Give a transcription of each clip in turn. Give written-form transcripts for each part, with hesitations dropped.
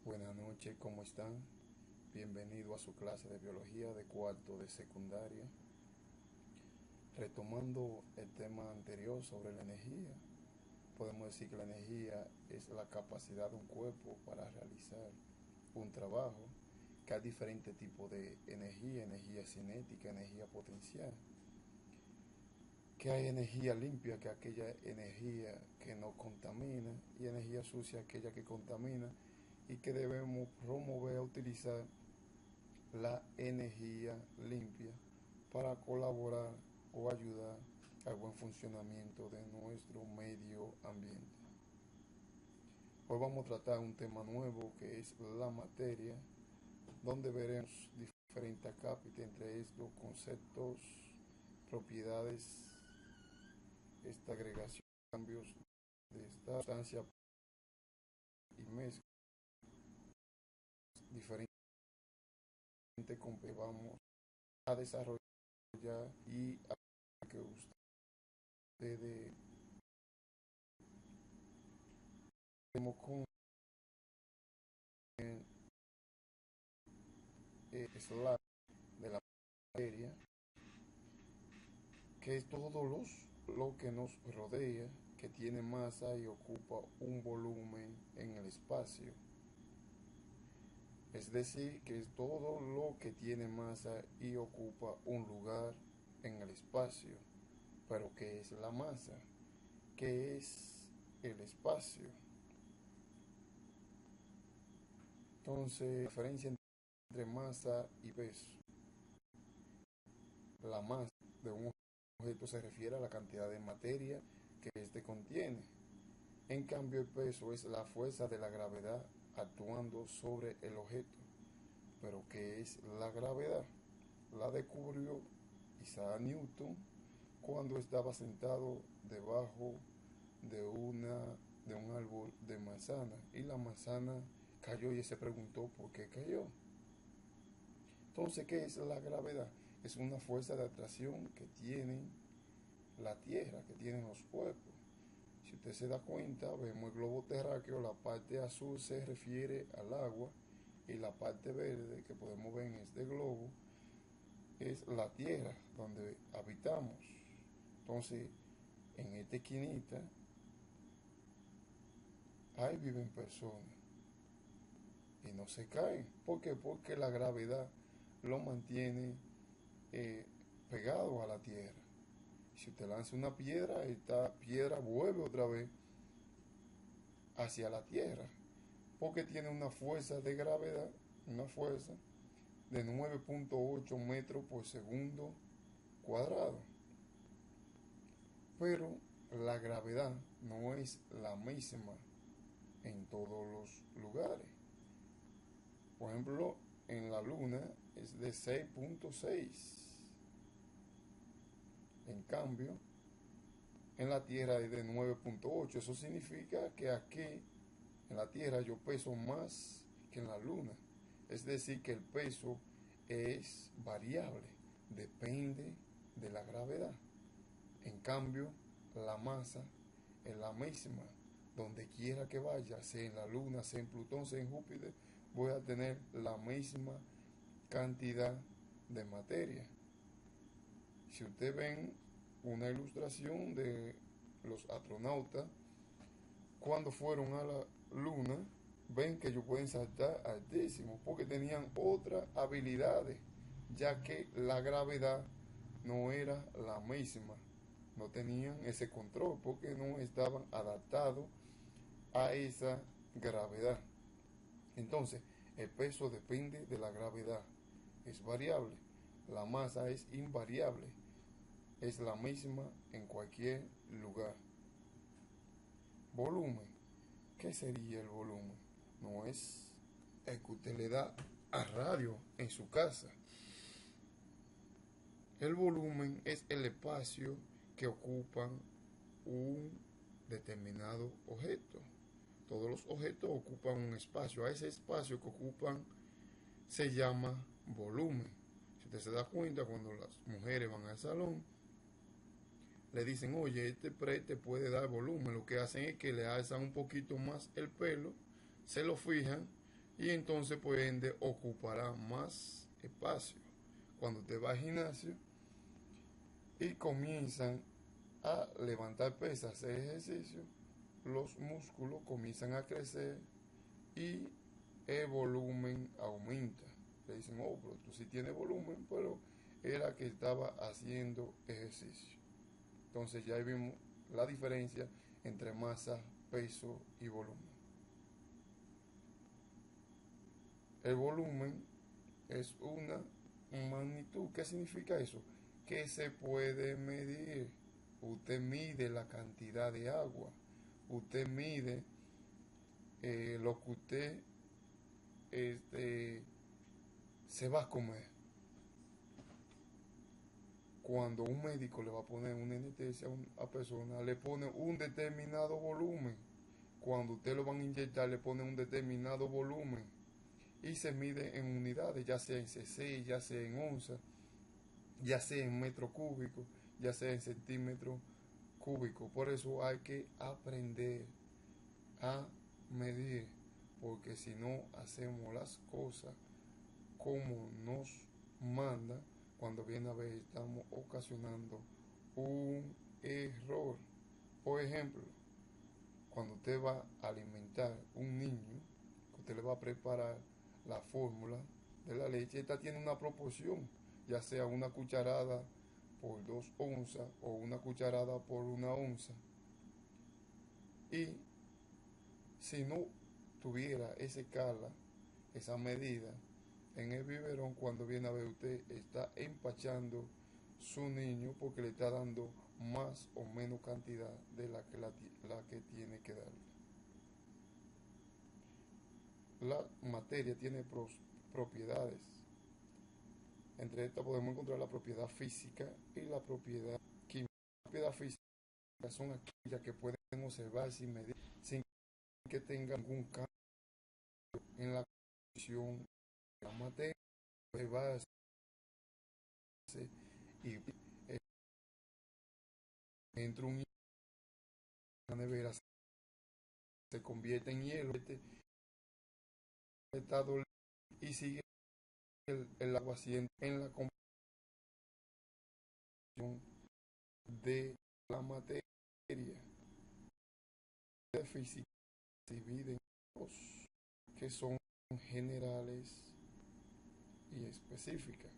Buenas noches, ¿cómo están? Bienvenido a su clase de biología de cuarto de secundaria. Retomando el tema anterior sobre la energía, podemos decir que la energía es la capacidad de un cuerpo para realizar un trabajo, que hay diferentes tipos de energía: energía cinética, energía potencial. Que hay energía limpia, que es aquella energía que no contamina, y energía sucia, aquella que contamina, y que debemos promover a utilizar la energía limpia para colaborar o ayudar al buen funcionamiento de nuestro medio ambiente. Hoy vamos a tratar un tema nuevo que es la materia, donde veremos diferentes acápites, entre estos conceptos, propiedades, esta agregación, cambios de esta sustancia y mezcla diferentes que vamos a desarrollar y a que ustedes con el slide de la materia, que es todo lo que nos rodea, que tiene masa y ocupa un volumen en el espacio. Es decir, que es todo lo que tiene masa y ocupa un lugar en el espacio. Pero ¿qué es la masa? ¿Qué es el espacio? Entonces, la diferencia entre masa y peso. La masa de un objeto se refiere a la cantidad de materia que éste contiene. En cambio, el peso es la fuerza de la gravedad actuando sobre el objeto. Pero ¿qué es la gravedad? La descubrió Isaac Newton cuando estaba sentado debajo de un árbol de manzana, y la manzana cayó, y él se preguntó por qué cayó. Entonces, ¿qué es la gravedad? Es una fuerza de atracción que tiene la Tierra, que tienen los cuerpos. Si usted se da cuenta, vemos el globo terráqueo, la parte azul se refiere al agua, y la parte verde que podemos ver en este globo es la Tierra donde habitamos. Entonces, en esta esquinita, ahí viven personas y no se caen. ¿Por qué? Porque la gravedad lo mantiene pegado a la Tierra. Si usted lanza una piedra, esta piedra vuelve otra vez hacia la Tierra, porque tiene una fuerza de gravedad, una fuerza de 9.8 metros por segundo cuadrado. Pero la gravedad no es la misma en todos los lugares. Por ejemplo, en la Luna es de 6.6. En cambio, en la Tierra es de 9.8. Eso significa que aquí, en la Tierra, yo peso más que en la Luna. Es decir, que el peso es variable, depende de la gravedad. En cambio, la masa es la misma. Donde quiera que vaya, sea en la Luna, sea en Plutón, sea en Júpiter, voy a tener la misma cantidad de materia. Si ustedes ven una ilustración de los astronautas cuando fueron a la Luna, ven que ellos pueden saltar altísimo porque tenían otras habilidades, ya que la gravedad no era la misma. No tenían ese control porque no estaban adaptados a esa gravedad. Entonces, el peso depende de la gravedad, es variable. La masa es invariable, es la misma en cualquier lugar. Volumen. ¿Qué sería el volumen? No es el que usted le da a radio en su casa. El volumen es el espacio que ocupan un determinado objeto. Todos los objetos ocupan un espacio. A ese espacio que ocupan se llama volumen. Si usted se da cuenta, cuando las mujeres van al salón, le dicen, oye, este spray te puede dar volumen. Lo que hacen es que le alzan un poquito más el pelo, se lo fijan y entonces por ende ocupará más espacio. Cuando usted va al gimnasio y comienzan a levantar pesas, hacer ejercicio, los músculos comienzan a crecer y el volumen aumenta. Le dicen, oh, pero tú sí tienes volumen, pero era que estaba haciendo ejercicio. Entonces ya vimos la diferencia entre masa, peso y volumen. El volumen es una magnitud. ¿Qué significa eso? Que se puede medir. Usted mide la cantidad de agua. Usted mide lo que usted este, se va a comer. Cuando un médico le va a poner una anestesia a una persona, le pone un determinado volumen. Cuando usted lo van a inyectar, le pone un determinado volumen. Y se mide en unidades, ya sea en cc, ya sea en onza, ya sea en metro cúbico, ya sea en centímetro cúbico. Por eso hay que aprender a medir, porque si no hacemos las cosas como nos manda, cuando viene a ver estamos ocasionando un error. Por ejemplo, cuando usted va a alimentar un niño, usted le va a preparar la fórmula de la leche, esta tiene una proporción, ya sea una cucharada por 2 onzas o una cucharada por 1 onza. Y si no tuviera esa escala, esa medida, en el biberón, cuando viene a ver usted, está empachando su niño porque le está dando más o menos cantidad de la que tiene que darle. La materia tiene propiedades. Entre estas podemos encontrar la propiedad física y la propiedad química. La propiedad física son aquellas que pueden observar sin medir, sin que tenga ningún cambio en la condición de la materia, observarse y entra un la nevera se convierte en hielo, estado y sigue el agua siendo en la composición de la materia. La física se divide en dos, que son generales y específicas.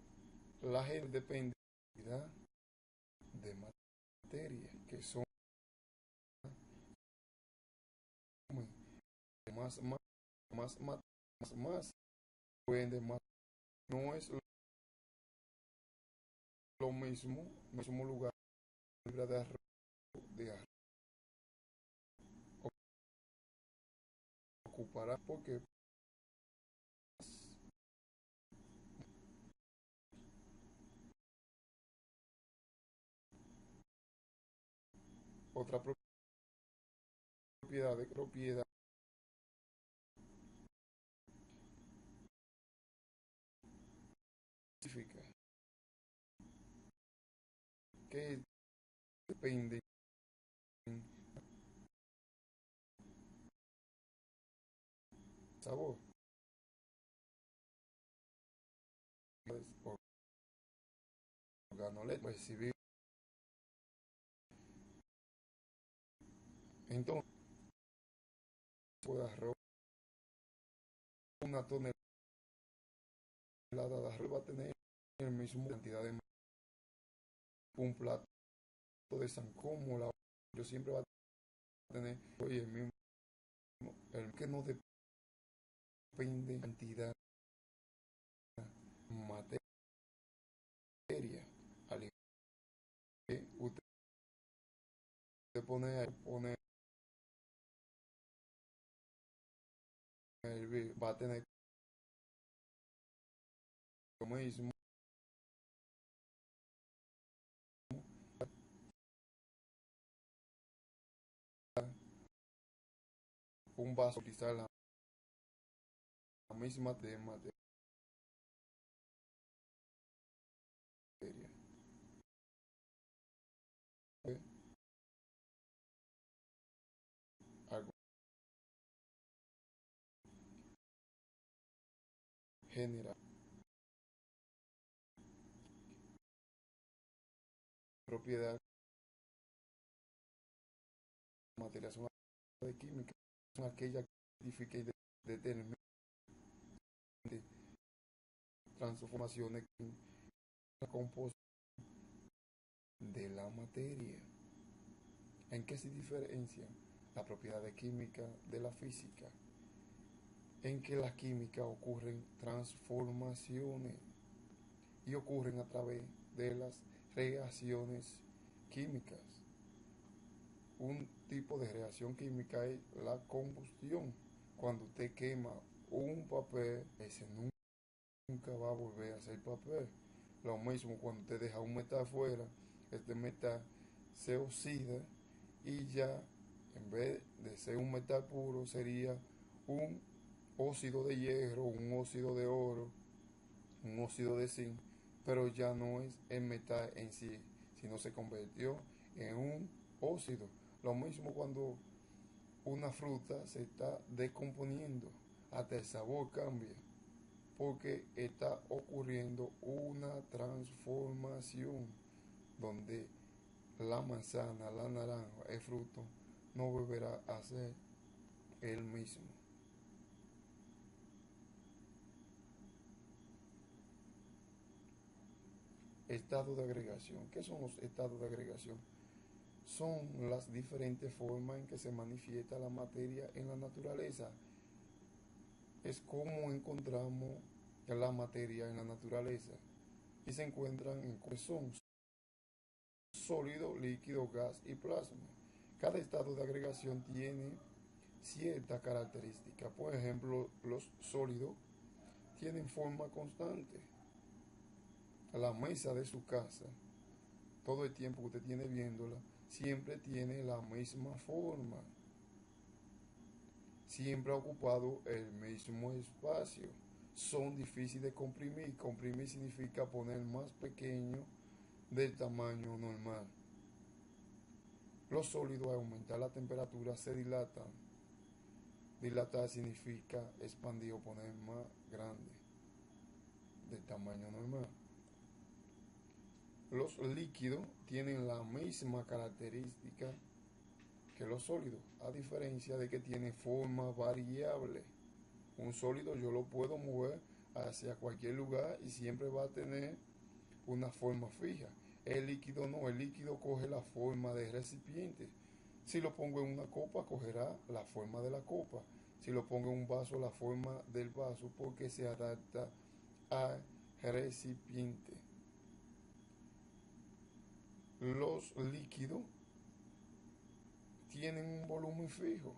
La general depende de materia, que son más, más, más, más, más, pueden de más. No es lo mismo, no es un lugar de arroz, de arroz ocupará porque otra propiedad específica que depende del sabor, organoleptas, recibir. Entonces, de arroz, una tonelada de arroz va a tener el mismo cantidad de un plato de sancomo, yo siempre va a tener oye, el mismo, el que no depende de cantidad materia, al igual que usted pone va a tener lo mismo un vaso utilizar la misma de materia. Algo general. Propiedad de materias son de química, son aquellas que identifican y determinan transformaciones en la composición de la materia. ¿En qué se diferencia la propiedad de química de la física? En que la química ocurren transformaciones y ocurren a través de las reacciones químicas. Un tipo de reacción química es la combustión. Cuando usted quema un papel, ese nunca va a volver a ser papel. Lo mismo cuando usted deja un metal fuera, este metal se oxida y ya en vez de ser un metal puro sería un óxido de hierro, un óxido de oro, un óxido de zinc, pero ya no es el metal en sí, sino se convirtió en un óxido. Lo mismo cuando una fruta se está descomponiendo, hasta el sabor cambia, porque está ocurriendo una transformación donde la manzana, la naranja, el fruto, no volverá a ser el mismo. Estado de agregación. ¿Qué son los estados de agregación? Son las diferentes formas en que se manifiesta la materia en la naturaleza. Es como encontramos la materia en la naturaleza y se encuentran en que son sólido, líquido, gas y plasma. Cada estado de agregación tiene cierta característica. Por ejemplo, los sólidos tienen forma constante. La mesa de su casa, todo el tiempo que usted tiene viéndola, siempre tiene la misma forma. Siempre ha ocupado el mismo espacio. Son difíciles de comprimir. Comprimir significa poner más pequeño del tamaño normal. Los sólidos al aumentar la temperatura se dilatan. Dilatar significa expandir o poner más grande del tamaño normal. Los líquidos tienen la misma característica que los sólidos, a diferencia de que tienen forma variable. Un sólido yo lo puedo mover hacia cualquier lugar y siempre va a tener una forma fija. El líquido no, el líquido coge la forma del recipiente. Si lo pongo en una copa, cogerá la forma de la copa. Si lo pongo en un vaso, la forma del vaso, porque se adapta al recipiente. Los líquidos tienen un volumen fijo.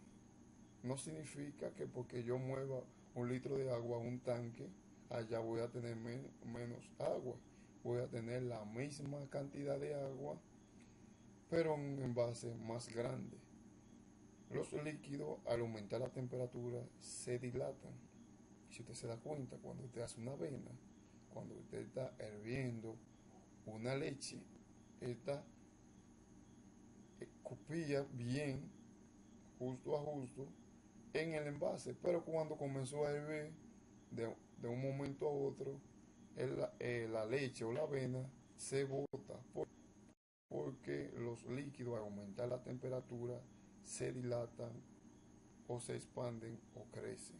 No significa que porque yo mueva un litro de agua a un tanque, allá voy a tener menos agua. Voy a tener la misma cantidad de agua, pero en un envase más grande. Los líquidos, al aumentar la temperatura, se dilatan. Si usted se da cuenta, cuando usted hace una avena, cuando usted está hirviendo una leche, esta copia bien, justo a justo, en el envase, pero cuando comenzó a hervir, de un momento a otro, la leche o la avena se bota porque los líquidos al aumentar la temperatura se dilatan o se expanden o crecen.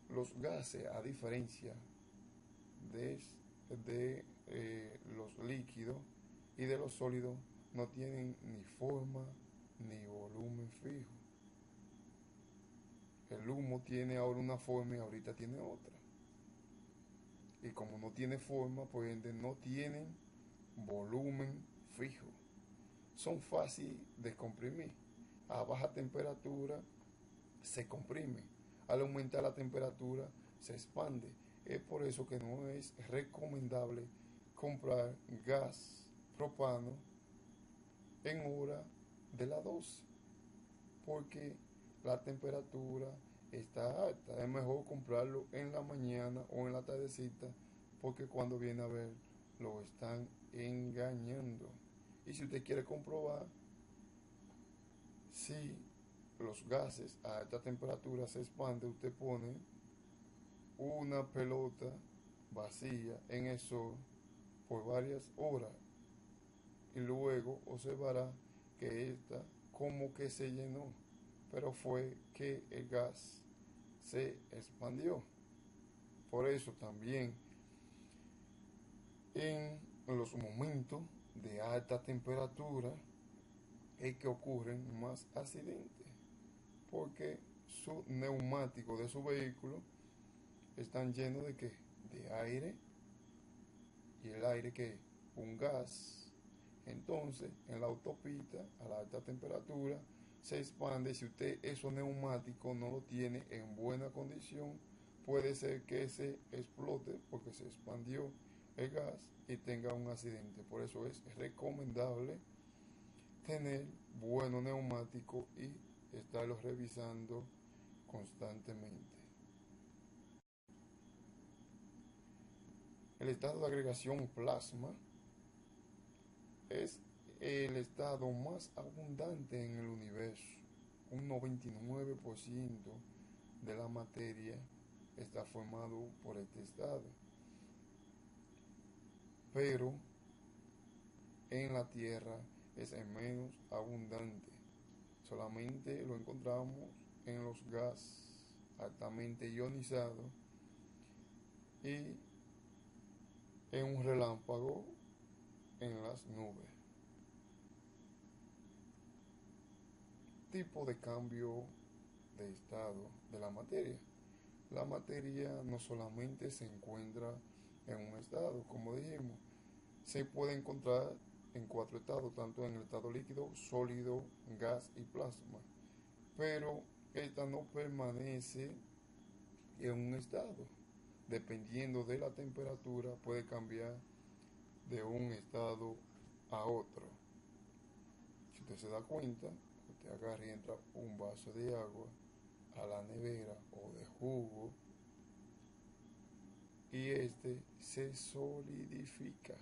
Los gases, a diferencia de los líquidos y de los sólidos, no tienen ni forma ni volumen fijo. El humo tiene ahora una forma y ahorita tiene otra. Y como no tiene forma, por ende no tienen volumen fijo. Son fáciles de comprimir. A baja temperatura se comprime. Al aumentar la temperatura se expande. Es por eso que no es recomendable comprar gas propano en hora de la 12, porque la temperatura está alta. Es mejor comprarlo en la mañana o en la tardecita, porque cuando viene a ver lo están engañando. Y si usted quiere comprobar si los gases a alta temperatura se expanden, usted pone una pelota vacía en el sol por varias horas y luego observará que esta como que se llenó, pero fue que el gas se expandió. Por eso también en los momentos de alta temperatura es que ocurren más accidentes, porque su neumático de su vehículo están llenos de ¿qué? De aire, y el aire que un gas. Entonces, en la autopista, a la alta temperatura, se expande. Si usted esos neumáticos no lo tiene en buena condición, puede ser que se explote porque se expandió el gas y tenga un accidente. Por eso es recomendable tener buenos neumáticos y estarlos revisando constantemente. El estado de agregación plasma es el estado más abundante en el universo. Un 99% de la materia está formado por este estado. Pero en la Tierra es el menos abundante. Solamente lo encontramos en los gases altamente ionizados y en un relámpago en las nubes. Tipo de cambio de estado de la materia. La materia no solamente se encuentra en un estado, como dijimos, se puede encontrar en 4 estados, tanto en el estado líquido, sólido, gas y plasma. Pero esta no permanece en un estado. Dependiendo de la temperatura, puede cambiar de un estado a otro. Si usted se da cuenta, usted agarra y entra un vaso de agua a la nevera o de jugo y este se solidifica,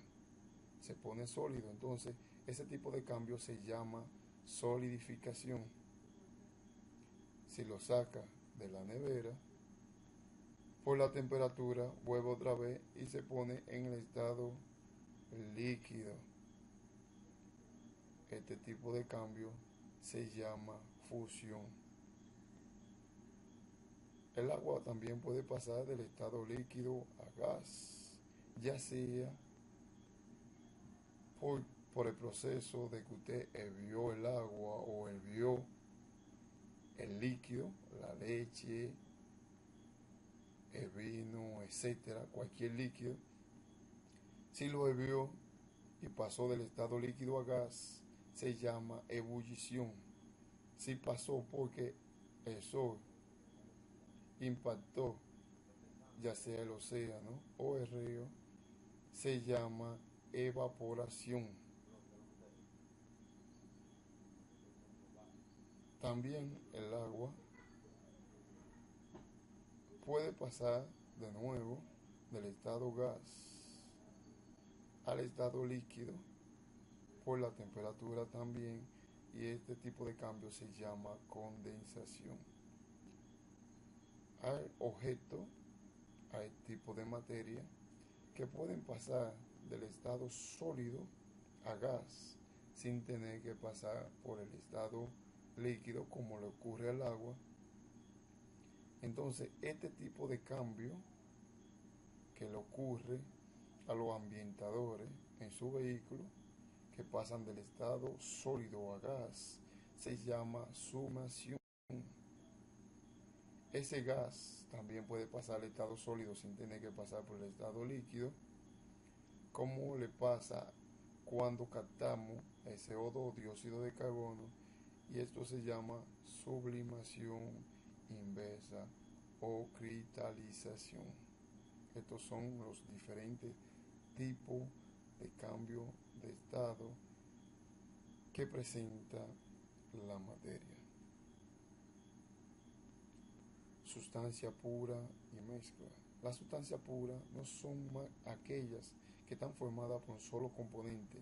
se pone sólido. Entonces, ese tipo de cambio se llama solidificación. Si lo saca de la nevera, por la temperatura, vuelve otra vez y se pone en el estado líquido. Este tipo de cambio se llama fusión. El agua también puede pasar del estado líquido a gas, ya sea por, por el proceso de que usted hirvió el agua o hirvió el líquido, la leche, el vino, etcétera, cualquier líquido. Si lo hirvió y pasó del estado líquido a gas, se llama ebullición. Si pasó porque el sol impactó ya sea el océano o el río, se llama evaporación. También el agua puede pasar de nuevo del estado gas al estado líquido por la temperatura también, y este tipo de cambio se llama condensación. Hay objetos, hay tipos de materia que pueden pasar del estado sólido a gas sin tener que pasar por el estado líquido como le ocurre al agua. Entonces, este tipo de cambio que le ocurre a los ambientadores en su vehículo, que pasan del estado sólido a gas, se llama sumación. Ese gas también puede pasar al estado sólido sin tener que pasar por el estado líquido, como le pasa cuando captamos el CO2, dióxido de carbono, y esto se llama sublimación inversa o cristalización. Estos son los diferentes tipos de cambio de estado que presenta la materia. Sustancia pura y mezcla. Las sustancias puras no son aquellas que están formadas por un solo componente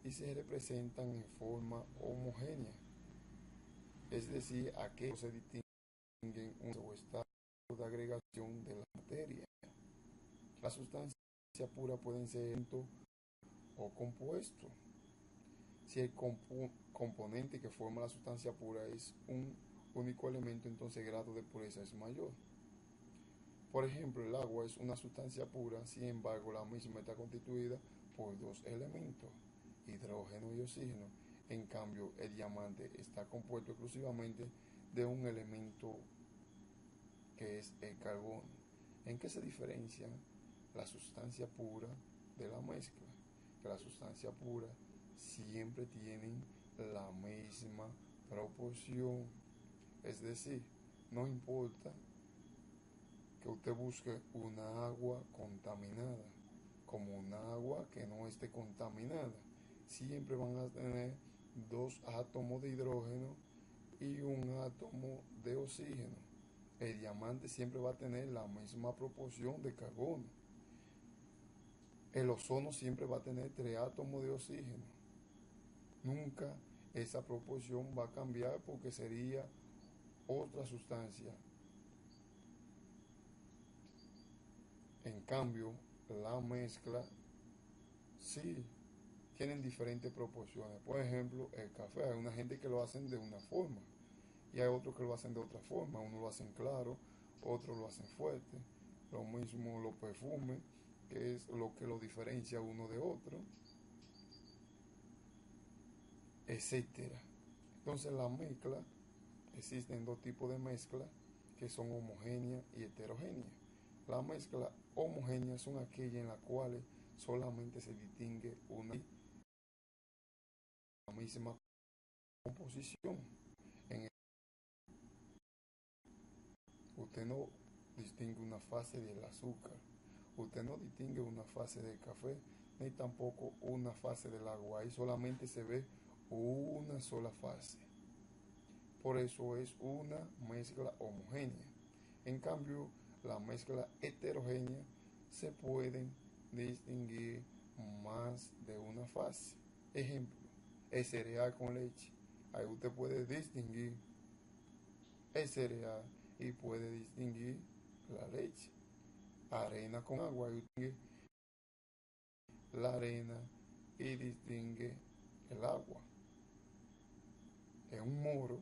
y se representan en forma homogénea. es decir, a qué se distinguen un estado de agregación de la materia. La sustancia pura pueden ser o compuesto. Si el componente que forma la sustancia pura es un único elemento, entonces el grado de pureza es mayor. Por ejemplo, el agua es una sustancia pura, sin embargo, la misma está constituida por dos elementos, hidrógeno y oxígeno. En cambio, el diamante está compuesto exclusivamente de un elemento que es el carbono. ¿En qué se diferencia la sustancia pura de la mezcla? Que la sustancia pura siempre tienen la misma proporción. Es decir, no importa que usted busque una agua contaminada como una agua que no esté contaminada, siempre van a tener dos átomos de hidrógeno y un átomo de oxígeno. El diamante siempre va a tener la misma proporción de carbono. El ozono siempre va a tener 3 átomos de oxígeno. Nunca esa proporción va a cambiar porque sería otra sustancia. En cambio, la mezcla sí tienen diferentes proporciones. Por ejemplo, el café, hay una gente que lo hacen de una forma y hay otros que lo hacen de otra forma. Uno lo hacen claro, otros lo hacen fuerte. Lo mismo los perfumes, que es lo que lo diferencia uno de otro, etcétera. Entonces la mezcla, existen dos tipos de mezcla que son homogénea y heterogénea. La mezcla homogénea son aquellas en las cuales solamente se distingue una la misma composición. En usted no distingue una fase del azúcar, usted no distingue una fase del café, ni tampoco una fase del agua. Ahí solamente se ve una sola fase. Por eso es una mezcla homogénea. En cambio, la mezcla heterogénea se pueden distinguir más de una fase. Ejemplo, el cereal con leche. Ahí usted puede distinguir el cereal y puede distinguir la leche. Arena con agua, y distingue la arena y distingue el agua. En un moro,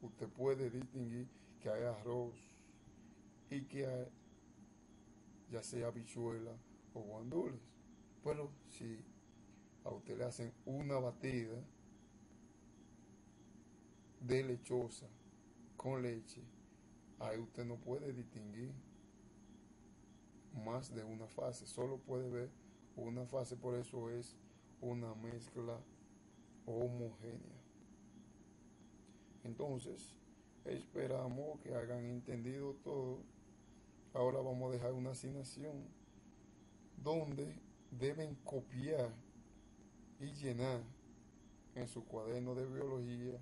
usted puede distinguir que hay arroz y que hay, ya sea habichuela o guandules. Pero si a usted le hacen una batida de lechosa con leche, ahí usted no puede distinguir más de una fase, solo puede ver una fase, por eso es una mezcla homogénea. Entonces, esperamos que hayan entendido todo. Ahora vamos a dejar una asignación donde deben copiar y llenar en su cuaderno de biología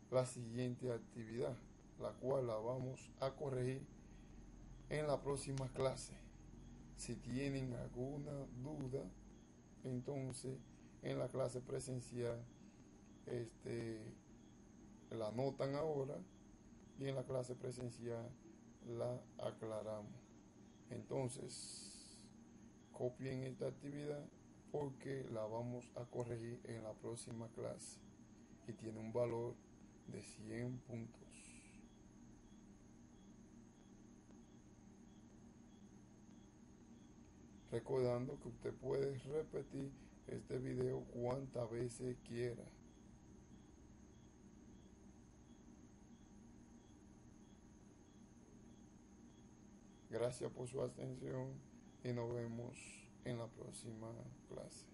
la siguiente actividad, la cual la vamos a corregir en la próxima clase. Si tienen alguna duda, entonces en la clase presencial la anotan ahora y en la clase presencial la aclaramos. Entonces, copien esta actividad porque la vamos a corregir en la próxima clase y tiene un valor de 100 puntos. Recordando que usted puede repetir este video cuantas veces quiera. Gracias por su atención y nos vemos en la próxima clase.